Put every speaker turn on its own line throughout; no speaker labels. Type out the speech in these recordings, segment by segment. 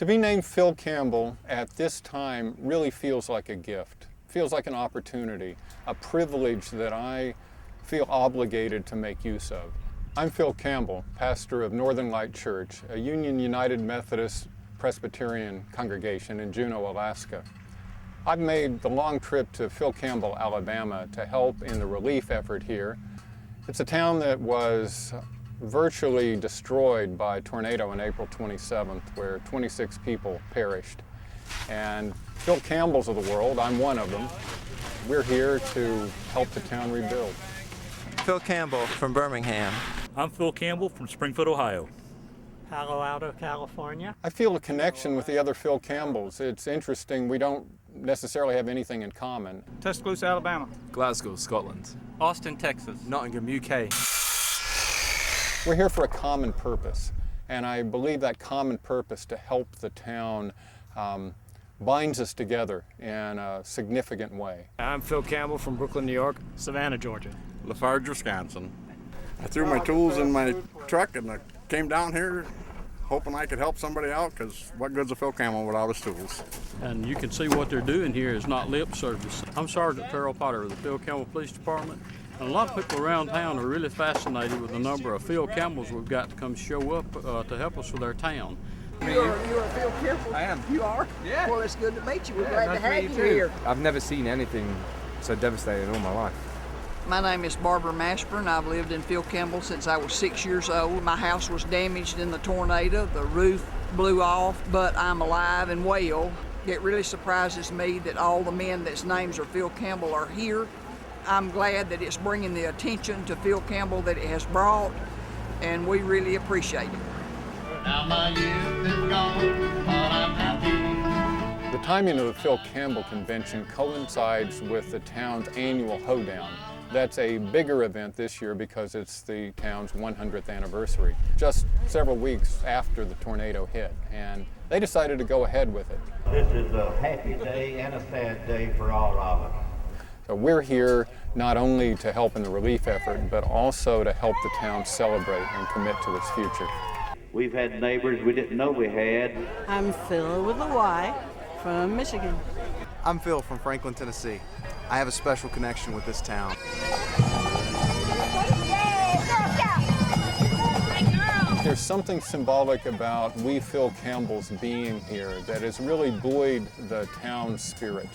To be named Phil Campbell at this time really feels like a gift, feels like an opportunity, a privilege that I feel obligated to make use of. I'm Phil Campbell, pastor of Northern Light Church, a Union United Methodist Presbyterian congregation in Juneau, Alaska. I've made the long trip to Phil Campbell, Alabama to help in the relief effort here. It's a town that was virtually destroyed by a tornado on April 27th, where 26 people perished. And Phil Campbells of the world, I'm one of them, we're here to help the town rebuild.
Phil Campbell from Birmingham.
I'm Phil Campbell from Springfield, Ohio.
Palo Alto, California.
I feel a connection with the other Phil Campbells. It's interesting, we don't necessarily have anything in common.
Tuscaloosa, Alabama.
Glasgow, Scotland.
Austin, Texas.
Nottingham, UK.
We're here for a common purpose, and I believe that common purpose to help the town binds us together in a significant way.
I'm Phil Campbell from Brooklyn, New York.
Savannah, Georgia.
Lafarge, Wisconsin. I threw my tools in my truck and I came down here hoping I could help somebody out, because what good's a Phil Campbell without his tools?
And you can see what they're doing here is not lip service. I'm Sergeant Terrell Potter of the Phil Campbell Police Department. And a lot of people around town are really fascinated with the number of Phil Campbells we've got to come show up to help us with our town.
You're Phil Campbell?
I am.
You are?
Yeah.
Well, it's good to meet you. We're glad to have you here.
I've never seen anything so devastating in all my life.
My name is Barbara Mashburn. I've lived in Phil Campbell since I was 6 years old. My house was damaged in the tornado. The roof blew off, but I'm alive and well. It really surprises me that all the men that's names are Phil Campbell are here. I'm glad that it's bringing the attention to Phil Campbell that it has brought, and we really appreciate it.
Now my youth is gone, but I'm happy.
The timing of the Phil Campbell Convention coincides with the town's annual hoedown. That's a bigger event this year because it's the town's 100th anniversary, just several weeks after the tornado hit, and they decided to go ahead with it.
This is a happy day and a sad day for all of us.
So we're here not only to help in the relief effort, but also to help the town celebrate and commit to its future.
We've had neighbors we didn't know we had.
I'm Phil with a Y from Michigan.
I'm Phil from Franklin, Tennessee. I have a special connection with this town.
There's something symbolic about we Phil Campbells being here that has really buoyed the town's spirit.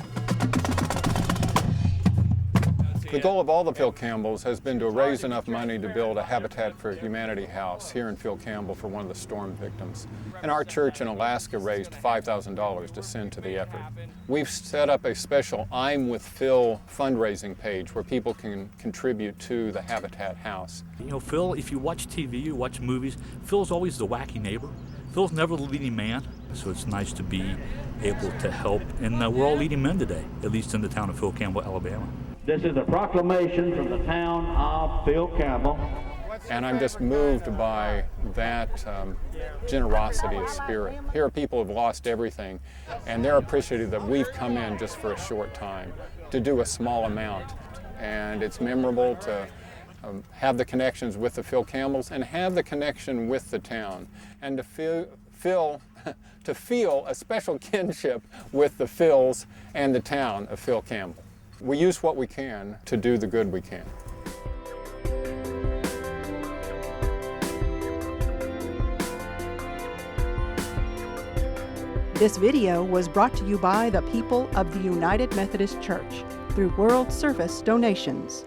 The goal of all the Phil Campbells has been to raise enough money to build a Habitat for Humanity house here in Phil Campbell for one of the storm victims. And our church in Alaska raised $5,000 to send to the effort. We've set up a special I'm with Phil fundraising page where people can contribute to the Habitat house.
You know, Phil, if you watch TV, you watch movies, Phil's always the wacky neighbor. Phil's never the leading man, so it's nice to be able to help. And we're all leading men today, at least in the town of Phil Campbell, Alabama.
This is a proclamation from the town of Phil Campbell.
And I'm just moved by that generosity of spirit. Here are people who have lost everything, and they're appreciative that we've come in just for a short time to do a small amount. And it's memorable to have the connections with the Phil Campbells and have the connection with the town, and to feel a special kinship with the Phils and the town of Phil Campbell. We use what we can to do the good we can.
This video was brought to you by the people of the United Methodist Church through World Service donations.